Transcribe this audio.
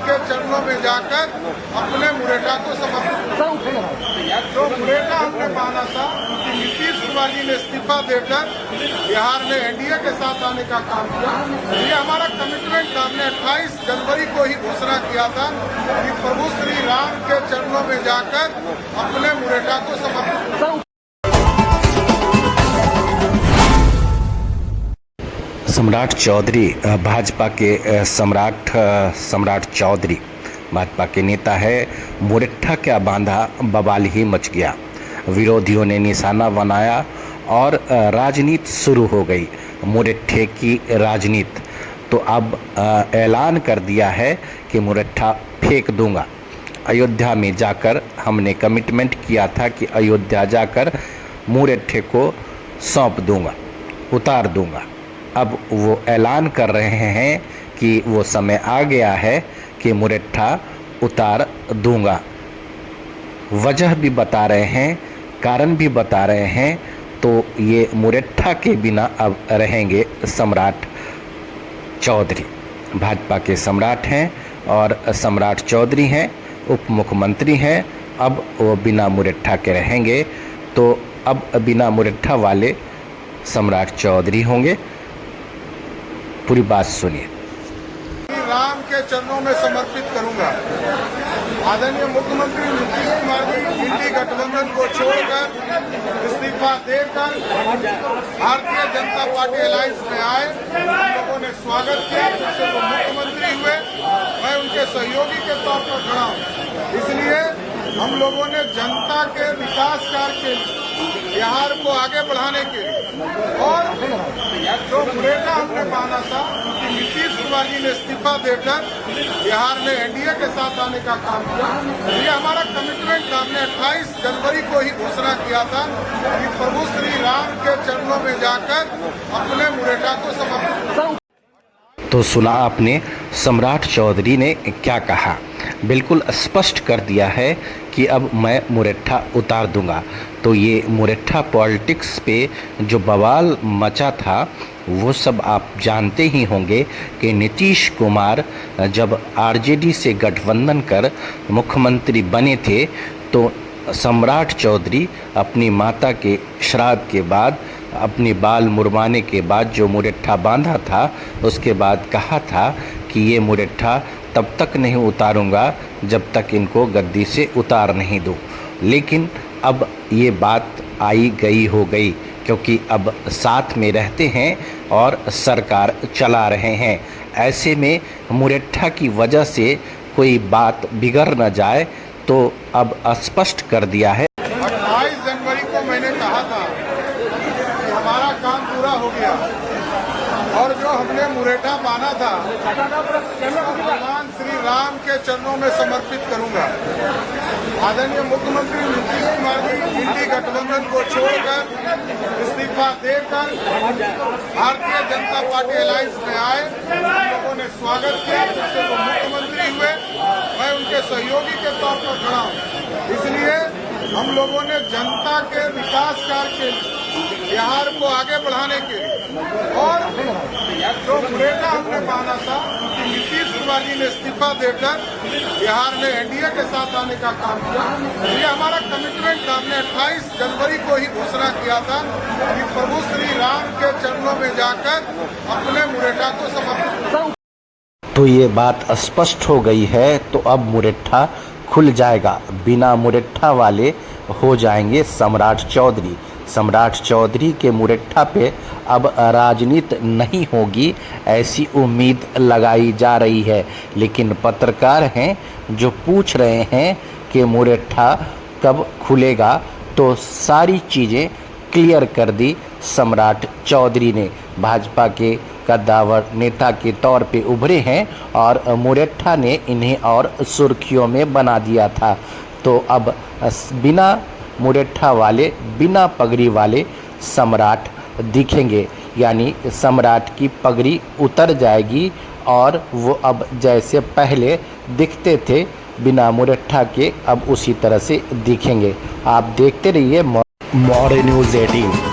के चरणों में जाकर अपने मुरेठा को समर्पित करूंगा। जो मुरेठा हमने माना था कि नीतीश कुमार जी ने इस्तीफा देकर बिहार में एनडीए के साथ आने का काम किया, ये हमारा कमिटमेंट था। हमने 28 जनवरी को ही घोषणा किया था कि प्रभु श्री राम के चरणों में जाकर अपने मुरेठा को समर्पित करूंगा। सम्राट चौधरी भाजपा के सम्राट चौधरी भाजपा के नेता है। मुरेठा क्या बांधा बवाल ही मच गया, विरोधियों ने निशाना बनाया और राजनीति शुरू हो गई, मुरेठे की राजनीति। तो अब ऐलान कर दिया है कि मुरेठा फेंक दूंगा। अयोध्या में जाकर हमने कमिटमेंट किया था कि अयोध्या जाकर मुरेठे को सौंप दूंगा, उतार दूंगा। अब वो ऐलान कर रहे हैं कि वो समय आ गया है कि मुरेठा उतार दूंगा। वजह भी बता रहे हैं, कारण भी बता रहे हैं। तो ये मुरेठा के बिना अब रहेंगे सम्राट चौधरी। भाजपा के सम्राट हैं और सम्राट चौधरी हैं, उप मुख्यमंत्री हैं। अब वो बिना मुरेठा के रहेंगे। तो अब बिना मुरेठा वाले सम्राट चौधरी होंगे। पूरी बात सुनिए। राम के चरणों में समर्पित करूंगा। आदरणीय मुख्यमंत्री नीतीश कुमार जी दिल्ली गठबंधन को छोड़कर इस्तीफा देकर भारतीय जनता पार्टी अलायंस में आए। हम लोगों ने स्वागत किया, उससे वो मुख्यमंत्री हुए। मैं उनके सहयोगी के तौर पर खड़ा हूँ। इसलिए हम लोगों ने जनता के विकास कार्य के लिए, बिहार को आगे बढ़ाने के लिए, और जो मुरेठा हमने माना था कि नीतीश कुमार जी ने इस्तीफा देकर बिहार में एनडीए के साथ आने का काम किया, ये हमारा कमिटमेंट था। हमने 28 जनवरी को ही घोषणा किया था कि प्रभु श्री राम के चरणों में जाकर अपने मुरेठा को समर्पित करूंगा। तो सुना आपने सम्राट चौधरी ने क्या कहा। बिल्कुल स्पष्ट कर दिया है कि अब मैं मुरेठा उतार दूंगा। तो ये मुरेठा पॉलिटिक्स पे जो बवाल मचा था वो सब आप जानते ही होंगे कि नीतीश कुमार जब आरजेडी से गठबंधन कर मुख्यमंत्री बने थे तो सम्राट चौधरी अपनी माता के श्राद्ध के बाद, अपनी बाल मुड़वाने के बाद जो मुरेठा बांधा था, उसके बाद कहा था कि ये मुरेठा तब तक नहीं उतारूंगा जब तक इनको गद्दी से उतार नहीं दूं। लेकिन अब ये बात आई गई हो गई, क्योंकि अब साथ में रहते हैं और सरकार चला रहे हैं। ऐसे में मुरेठा की वजह से कोई बात बिगड़ न जाए, तो अब स्पष्ट कर दिया है। 28 जनवरी को मैंने कहा था कि हमारा काम पूरा हो गया और जो हमने मुरेठा बांधा था भगवान श्री राम के चरणों में समर्पित करूंगा। आदरणीय मुख्यमंत्री नीतीश कुमार जी दिल्ली गठबंधन को छोड़कर इस्तीफा देकर भारतीय जनता पार्टी अलायंस में आए। हम लोगों ने स्वागत किया, उससे वो मुख्यमंत्री हुए। मैं उनके सहयोगी के तौर पर खड़ा हूँ। इसलिए हम लोगों ने जनता के विकास कार्य के लिए, बिहार को आगे बढ़ाने के लिए, और जो मुरेठा हमने माना था कि नीतीश कुमार जी ने इस्तीफा देकर बिहार में एनडीए के साथ आने का काम किया, ये हमारा कमिटमेंट था। हमने 28 जनवरी को ही घोषणा किया था कि प्रभु श्री राम के चरणों में जाकर अपने मुरेठा को समर्पित करूंगा। तो ये बात स्पष्ट हो गई है। तो अब मुरेठा खुल जाएगा, बिना मुरेठा वाले हो जाएंगे सम्राट चौधरी। सम्राट चौधरी के मुरेठा पे अब राजनीति नहीं होगी, ऐसी उम्मीद लगाई जा रही है। लेकिन पत्रकार हैं जो पूछ रहे हैं कि मुरेठा कब खुलेगा, तो सारी चीज़ें क्लियर कर दी सम्राट चौधरी ने। भाजपा के कद्दावर नेता के तौर पे उभरे हैं और मुरेठा ने इन्हें और सुर्खियों में बना दिया था। तो अब बिना मुरेठा वाले, बिना पगड़ी वाले सम्राट दिखेंगे, यानी सम्राट की पगड़ी उतर जाएगी और वो अब जैसे पहले दिखते थे बिना मुरेठा के, अब उसी तरह से दिखेंगे। आप देखते रहिए मौर्य न्यूज़ 18।